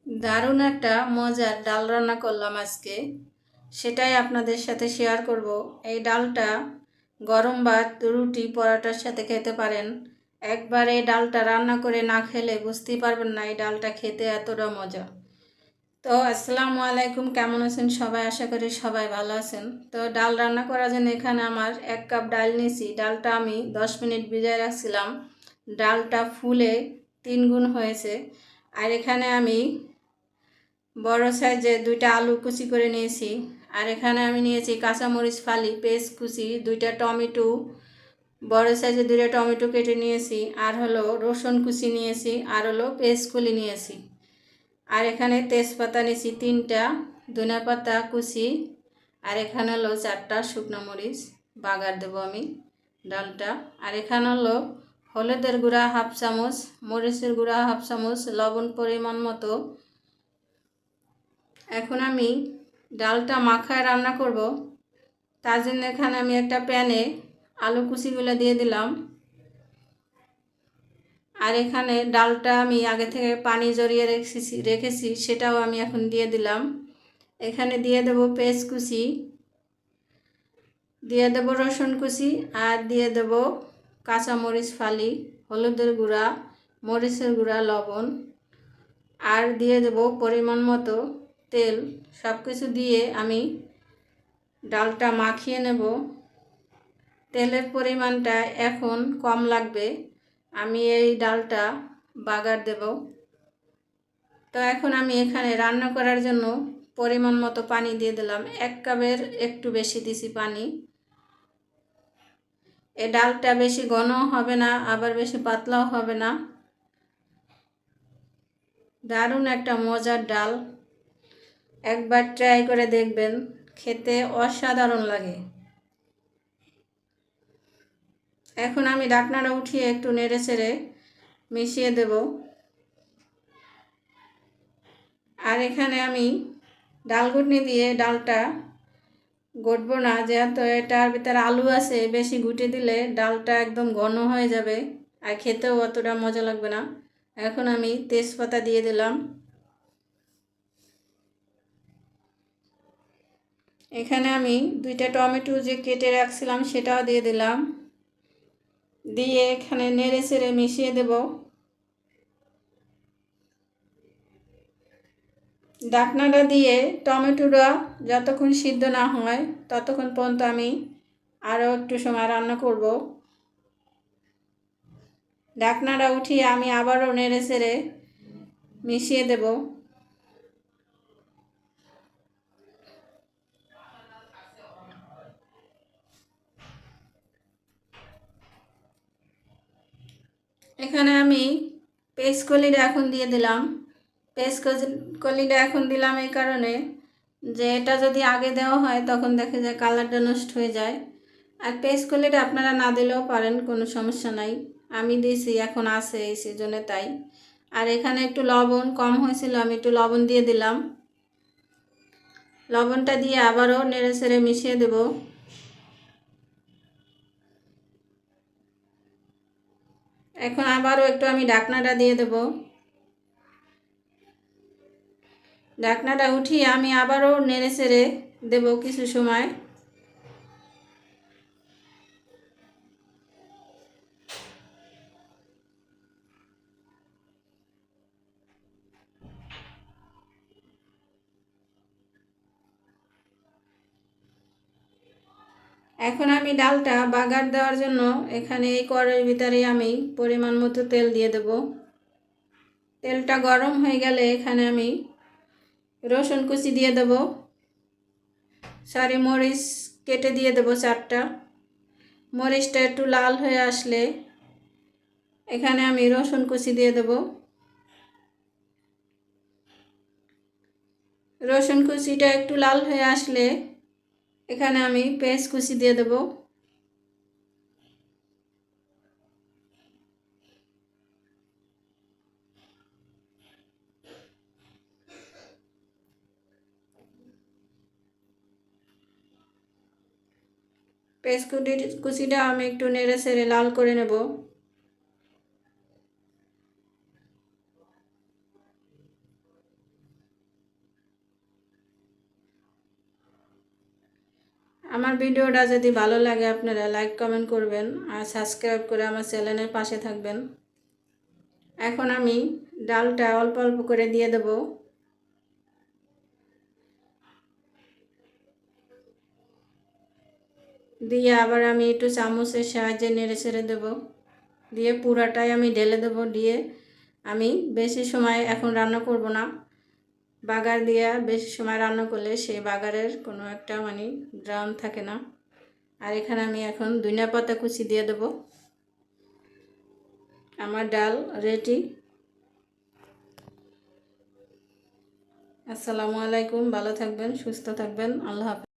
দারুণ একটা মজার ডাল রান্না করলাম আজকে, সেটাই আপনাদের সাথে শেয়ার করব। এই ডালটা গরম ভাত, রুটি, পরোটার সাথে খেতে পারেন। একবার এই ডালটা রান্না করে না খেলে বুঝতেই পারবেন না এই ডালটা খেতে এতটা মজা। তো আসসালামু আলাইকুম, কেমন আছেন সবাই? আশা করি সবাই ভালো আছেন। তো ডাল রান্না করার জন্য এখানে আমার 1 কাপ ডাল নিয়েছি। ডালটা আমি 10 মিনিট ভিজায় রাখছিলাম। ডালটা ফুলে 3 গুণ হয়েছে। আর এখানে আমি বড় সাইজে 2টা আলু কুচি করে নিয়েছি। আর এখানে আমি নিয়েছি কাঁচামরিচ ফালি, পেস্ট কুচি, 2টা টমেটো, বড় সাইজে 2টা টমেটো কেটে নিয়েছি। আর হলো রসুন কুচি নিয়েছি, আর হলো পেস্ট কুলি নিয়েছি। আর এখানে তেজপাতা নিয়েছি 3টা, ধনিয়া পাতা কুচি, আর এখানে হলো 4টা শুকনো মরিচ বাগার দেবো আমি ডালটা। আর এখানে হলো হলুদের গুঁড়া 1/2 চামচ, মরিচের গুঁড়া 1/2 চামচ, লবণ পরিমাণ মতো। এখন আমি ডালটা মাখায় রান্না করব। তার জন্য এখানে আমি একটা প্যানে আলু কুচিগুলো দিয়ে দিলাম। আর এখানে ডালটা আমি আগে থেকে পানি জড়িয়ে রেখেছি সেটাও আমি এখন দিয়ে দিলাম। এখানে দিয়ে দেব পেঁয়াজ কুচি, দিয়ে দেব রসুন কুচি, আর দিয়ে দেব কাঁচামরিচ ফালি, হলুদের গুঁড়া, মরিচের গুঁড়া, লবণ, আর দিয়ে দেব পরিমাণ মতো তেল। সব কিছু দিয়ে আমি ডালটা মাখিয়ে নেব। তেলের পরিমাণটা এখন কম লাগবে, আমি এই ডালটা বাগার দেব। তো এখন আমি এখানে রান্না করার জন্য পরিমাণ মতো পানি দিয়ে দিলাম। 1 কাপের একটু বেশি দিছি পানি। এই ডালটা বেশি ঘনও হবে না, আবার বেশি পাতলাও হবে না। দারুণ একটা মজার ডাল, একবার ট্রাই করে দেখবেন, খেতে অসাধারণ লাগে। এখন আমি ঢাকনাটা উঠিয়ে একটু নেড়ে চেড়ে মিশিয়ে দেব। আর এখানে আমি ডাল ঘুটনি দিয়ে ডালটা ঘটবো না, যেহেতু এটার ভিতরে আলু আছে। বেশি ঘুটে দিলে ডালটা একদম ঘন হয়ে যাবে, আর খেতেও অতটা মজা লাগবে না। এখন আমি তেজপাতা দিয়ে দিলাম। এখানে আমি 2টা টমেটো যে কেটে রাখছিলাম সেটাও দিয়ে দিলাম। দিয়ে এখানে নেড়ে চেড়ে মিশিয়ে দেব। ঢাকনাটা দিয়ে টমেটোটা যতক্ষণ সিদ্ধ না হয় ততক্ষণ পর্যন্ত আমি আরও একটু সময় রান্না করব। ঢাকনাটা উঠিয়ে আমি আবারও নেড়ে চেড়ে মিশিয়ে দেব। এখানে আমি পেস্ট কলিটা এখন দিয়ে দিলাম। পেস্ট কলিটা এখন দিলাম এই কারণে যে এটা যদি আগে দেওয়া হয় তখন দেখে যায় কালারটা নষ্ট হয়ে যায়। আর পেস্ট কলিটা আপনারা না দিলেও পারেন, কোনো সমস্যা নাই। আমি দিয়েছি, এখন আছে এই সিজনে তাই। আর এখানে একটু লবণ কম হয়েছিল, আমি একটু লবণ দিয়ে দিলাম। লবণটা দিয়ে আবারও নেড়ে চেড়ে মিশিয়ে দেব। এখন আবারও একটু আমি ঢাকনাটা দিয়ে দেব। ঢাকনাটা উঠিয়ে আমি আবারও নেড়ে চেড়ে দেব কিছু সময়। এখন আমি ডালটা বাগার দেওয়ার জন্য এখানে এই কড়াইয়ের ভিতরে আমি পরিমাণ মতো তেল দিয়ে দেব। তেলটা গরম হয়ে গেলে এখানে আমি রসুন কুচি দিয়ে দেব। মরিচ কেটে দিয়ে দেব 4টা। মরিচটা একটু লাল হয়ে আসলে এখানে আমি রসুন কুচি দিয়ে দেব। রসুন কুচিটা একটু লাল হয়ে আসলে এখানে আমি পেঁয়াজ কুচি দিয়ে দেব। পেঁয়াজ কুচিটা আমি একটু নেড়ে চেড়ে লাল করে নেব। আমার ভিডিওটা যদি ভালো লাগে আপনারা লাইক কমেন্ট করবেন আর সাবস্ক্রাইব করে আমার চ্যানেলের পাশে থাকবেন। এখন আমি ডালটা অল্প অল্প করে দিয়ে দেব। দিয়ে আবার আমি একটু চামচের সাহায্যে নেড়ে ছেড়ে দেবো। দিয়ে পুরাটাই আমি ঢেলে দেবো। দিয়ে আমি বেশি সময় এখন রান্না করব না। বাগার দিয়ে বেশি সময় রান্না করলে সেই বাগারের কোনো একটা গ্রাম থাকে না। আর এখানে আমি এখন ধনিয়া পাতা কুচি দিয়ে দেবো। আমার ডাল রেডি। আসসালামু আলাইকুম, ভালো থাকবেন, সুস্থ থাকবেন, আল্লাহ হাফেজ।